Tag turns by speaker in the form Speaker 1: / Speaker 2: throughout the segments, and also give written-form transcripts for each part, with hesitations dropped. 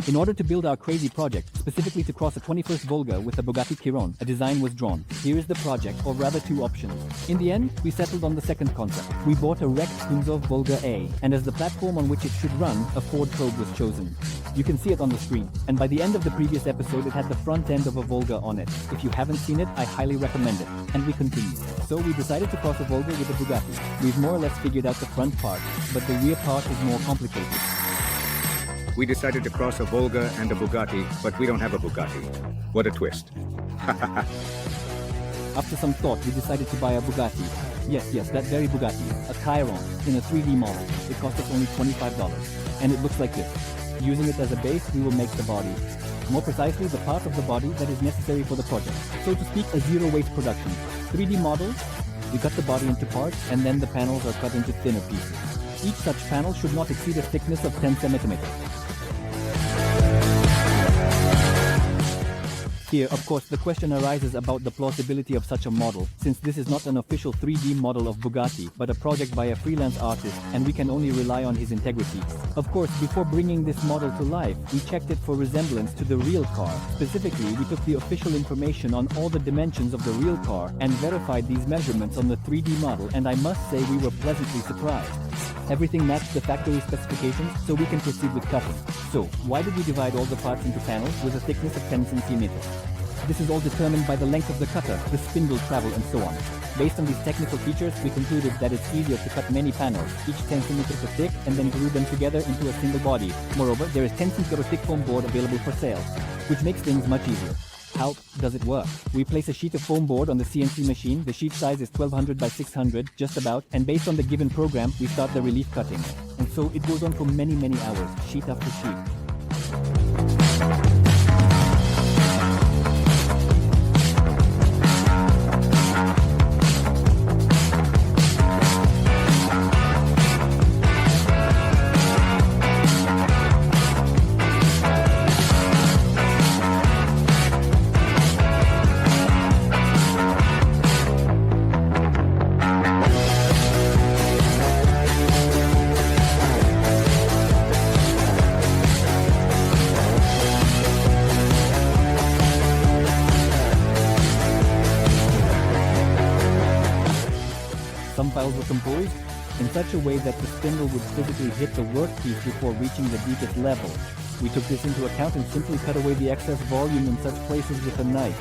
Speaker 1: In order to build our crazy project, specifically to cross a 21st Volga with a Bugatti Chiron, a design was drawn. Here is the project, or rather two options. In the end, we settled on the second concept. We bought a wrecked 21 Volga A, and as the platform on which it should run, a Ford Probe was chosen. You can see it on the screen, and by the end of the previous episode it had the front end of a Volga on it. If you haven't seen it, I highly recommend it. And we continue. So we decided to cross a Volga with a Bugatti. We've more or less figured out the front part, but the rear part is more complicated.
Speaker 2: We decided to cross a Volga and a Bugatti, but we don't have a Bugatti. What a twist.
Speaker 1: After some thought, we decided to buy a Bugatti. Yes, that very Bugatti, a Chiron, in a 3D model. It cost us only $25, and it looks like this. Using it as a base, we will make the body. More precisely, the part of the body that is necessary for the project. So to speak, a zero-waste production. 3D model, we cut the body into parts, and then the panels are cut into thinner pieces. Each such panel should not exceed a thickness of 10 centimeters. Here, of course, the question arises about the plausibility of such a model, since this is not an official 3D model of Bugatti, but a project by a freelance artist, and we can only rely on his integrity. Of course, before bringing this model to life, we checked it for resemblance to the real car. Specifically, we took the official information on all the dimensions of the real car and verified these measurements on the 3D model, and I must say we were pleasantly surprised. Everything matched the factory specifications, so we can proceed with cutting. So, why did we divide all the parts into panels with a thickness of 10 centimeters? This is all determined by the length of the cutter, the spindle travel, and so on. Based on these technical features, we concluded that it's easier to cut many panels, each 10 centimeters thick, and then glue them together into a single body. Moreover, there is 10 centimeter thick foam board available for sale, which makes things much easier. How does it work? We place a sheet of foam board on the CNC machine. The sheet size is 1200 by 600, just about, and based on the given program, we start the relief cutting. And so it goes on for many hours, sheet after sheet. Some files were composed in such a way that the spindle would physically hit the workpiece before reaching the deepest level. We took this into account and simply cut away the excess volume in such places with a knife.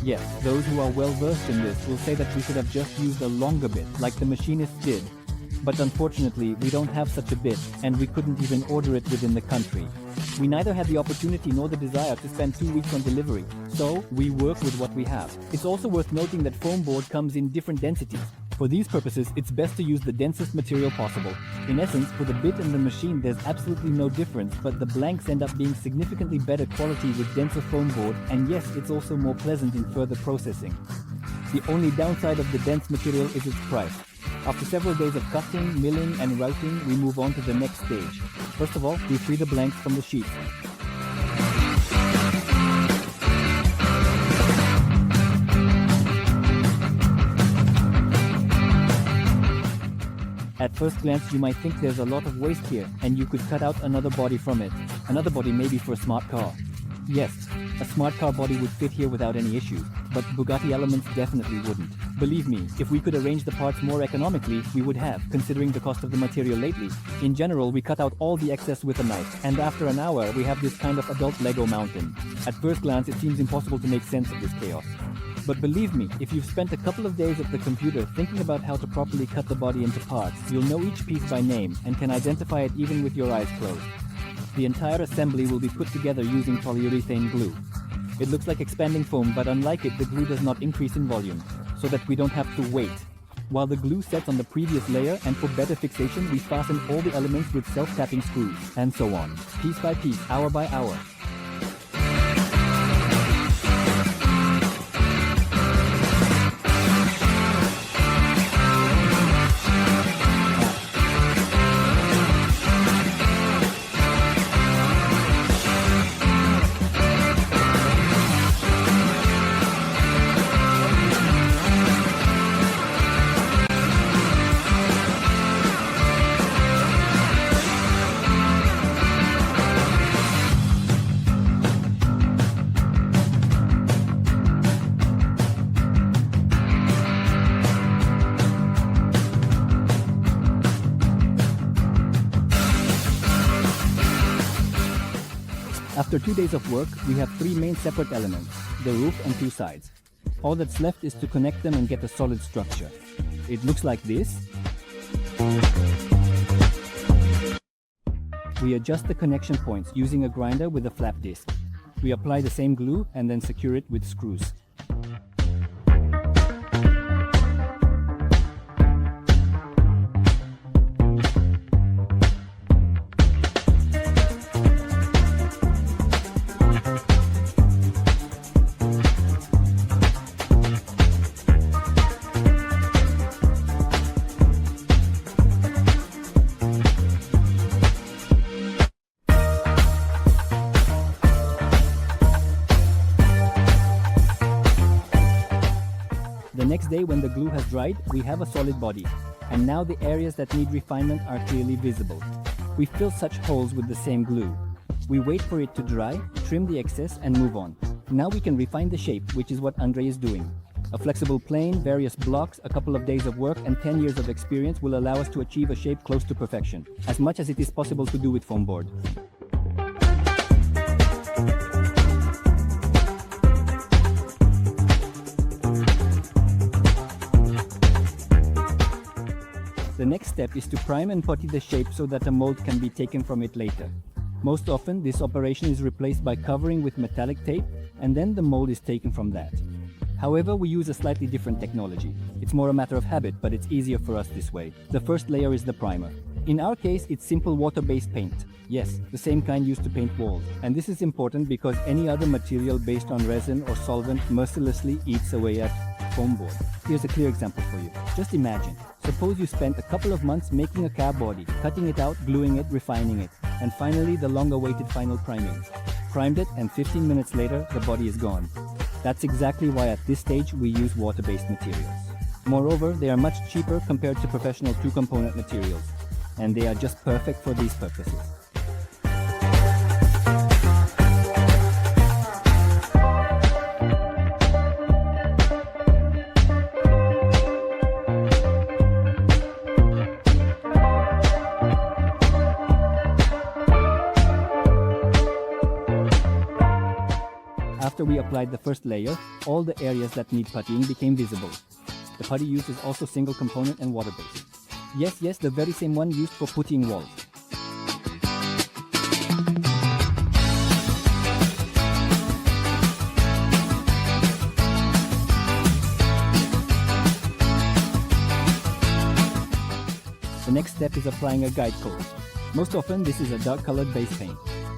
Speaker 1: Yes, those who are well versed in this will say that we should have just used a longer bit, like the machinist did. But unfortunately, we don't have such a bit, and we couldn't even order it within the country. We neither had the opportunity nor the desire to spend 2 weeks on delivery, so we work with what we have. It's also worth noting that foam board comes in different densities. For these purposes, it's best to use the densest material possible. In essence, for the bit and the machine there's absolutely no difference, but the blanks end up being significantly better quality with denser foam board, and yes, it's also more pleasant in further processing. The only downside of the dense material is its price. After several days of cutting, milling, and routing, we move on to the next stage. First of all, we free the blanks from the sheet. At first glance, you might think there's a lot of waste here, and you could cut out another body from it. Another body maybe for a smart car. Yes, a smart car body would fit here without any issues, but Bugatti elements definitely wouldn't. Believe me, if we could arrange the parts more economically, we would have, considering the cost of the material lately. In general, we cut out all the excess with a knife, and after an hour, we have this kind of adult Lego mountain. At first glance, it seems impossible to make sense of this chaos. But believe me, if you've spent a couple of days at the computer thinking about how to properly cut the body into parts, you'll know each piece by name and can identify it even with your eyes closed. The entire assembly will be put together using polyurethane glue. It looks like expanding foam, but unlike it, the glue does not increase in volume, so that we don't have to wait. While the glue sets on the previous layer, and for better fixation, we fasten all the elements with self-tapping screws, and so on, piece by piece, hour by hour. After 2 days of work, we have 3 main separate elements, the roof and 2 sides. All that's left is to connect them and get a solid structure. It looks like this. We adjust the connection points using a grinder with a flap disc. We apply the same glue and then secure it with screws. The next day, when the glue has dried, we have a solid body. And now the areas that need refinement are clearly visible. We fill such holes with the same glue. We wait for it to dry, trim the excess and move on. Now we can refine the shape, which is what Andre is doing. A flexible plane, various blocks, a couple of days of work and 10 years of experience will allow us to achieve a shape close to perfection, as much as it is possible to do with foam board. The next step is to prime and putty the shape so that a mold can be taken from it later. Most often, this operation is replaced by covering with metallic tape, and then the mold is taken from that. However, we use a slightly different technology. It's more a matter of habit, but it's easier for us this way. The first layer is the primer. In our case, it's simple water-based paint. Yes, the same kind used to paint walls. And this is important because any other material based on resin or solvent mercilessly eats away at foam board. Here's a clear example for you. Just imagine. Suppose you spent a couple of months making a car body, cutting it out, gluing it, refining it, and finally the long-awaited final priming. Primed it and 15 minutes later, the body is gone. That's exactly why at this stage we use water-based materials. Moreover, they are much cheaper compared to professional 2-component materials, and they are just perfect for these purposes. After we applied the first layer, all the areas that need puttying became visible. The putty used is also single component and water-based. Yes, the very same one used for puttying walls. The next step is applying a guide coat. Most often, this is a dark-colored base paint.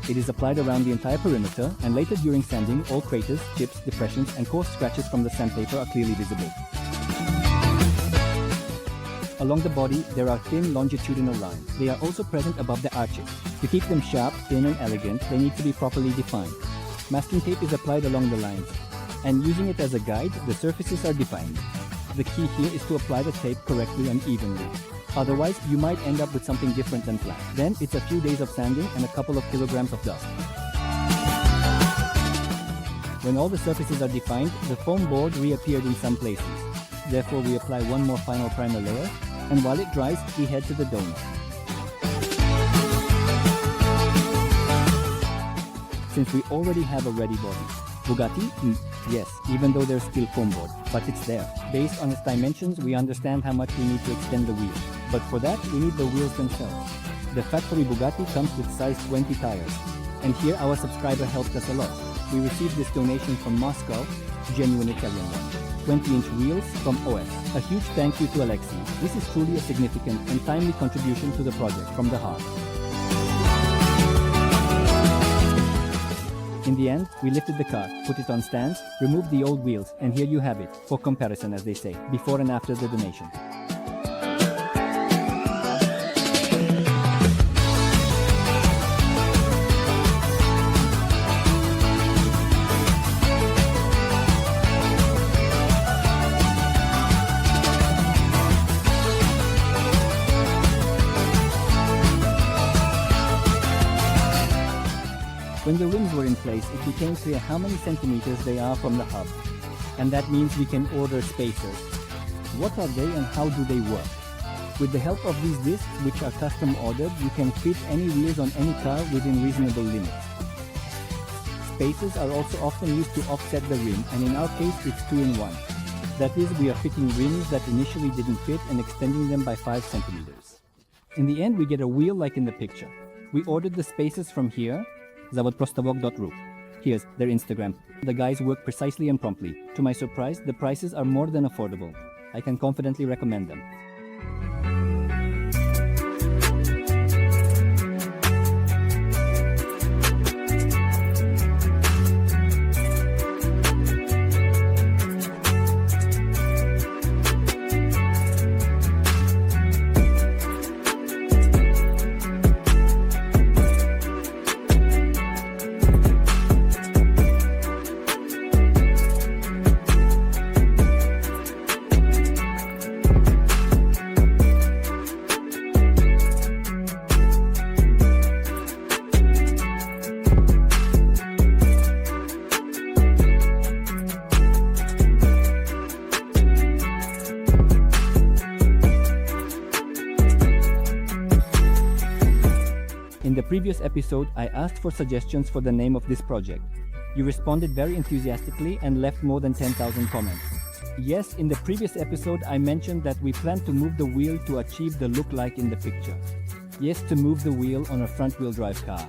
Speaker 1: It is applied around the entire perimeter, and later during sanding, all craters, chips, depressions, and coarse scratches from the sandpaper are clearly visible. Along the body, there are thin longitudinal lines. They are also present above the arches. To keep them sharp, thin, and elegant, they need to be properly defined. Masking tape is applied along the lines, and using it as a guide, the surfaces are defined. The key here is to apply the tape correctly and evenly. Otherwise, you might end up with something different than planned. Then, it's a few days of sanding and a couple of kilograms of dust. When all the surfaces are defined, the foam board reappeared in some places. Therefore, we apply one more final primer layer, and while it dries, we head to the donor. Since we already have a ready body, Bugatti? Yes, even though there's still foam board, but it's there. Based on its dimensions, we understand how much we need to extend the wheel. But for that, we need the wheels themselves. The factory Bugatti comes with size 20 tires. And here our subscriber helped us a lot. We received this donation from Moscow, genuine Italian one. 20-inch wheels from OS. A huge thank you to Alexei. This is truly a significant and timely contribution to the project from the heart. In the end, we lifted the car, put it on stands, removed the old wheels, and here you have it, for comparison as they say, before and after the donation. When the rims were in place, it became clear how many centimeters they are from the hub. And that means we can order spacers. What are they and how do they work? With the help of these discs, which are custom ordered, you can fit any wheels on any car within reasonable limits. spaces are also often used to offset the rim, and in our case it's 2-in-1. That is, we are fitting rims that initially didn't fit and extending them by 5 centimeters. In the end we get a wheel like in the picture. We ordered the spaces from here, zavodprostavok.ru. Here's their Instagram. The guys work precisely and promptly. To my surprise, the prices are more than affordable. I can confidently recommend them. In the previous episode, I asked for suggestions for the name of this project. You responded very enthusiastically and left more than 10,000 comments. Yes, in the previous episode, I mentioned that we plan to move the wheel to achieve the look like in the picture. Yes, to move the wheel on a front-wheel drive car.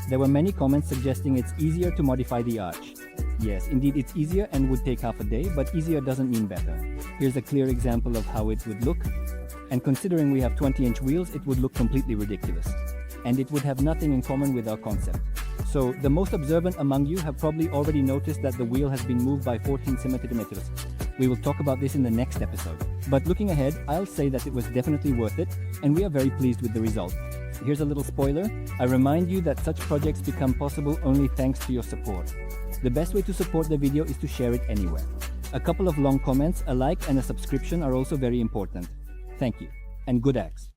Speaker 1: There were many comments suggesting it's easier to modify the arch. Yes, indeed it's easier and would take half a day, but easier doesn't mean better. Here's a clear example of how it would look. And considering we have 20-inch wheels, it would look completely ridiculous. And it would have nothing in common with our concept. So, the most observant among you have probably already noticed that the wheel has been moved by 14 centimeters. We will talk about this in the next episode. But looking ahead, I'll say that it was definitely worth it, and we are very pleased with the result. Here's a little spoiler. I remind you that such projects become possible only thanks to your support. The best way to support the video is to share it anywhere. A couple of long comments, a like and a subscription are also very important. Thank you, and good acts.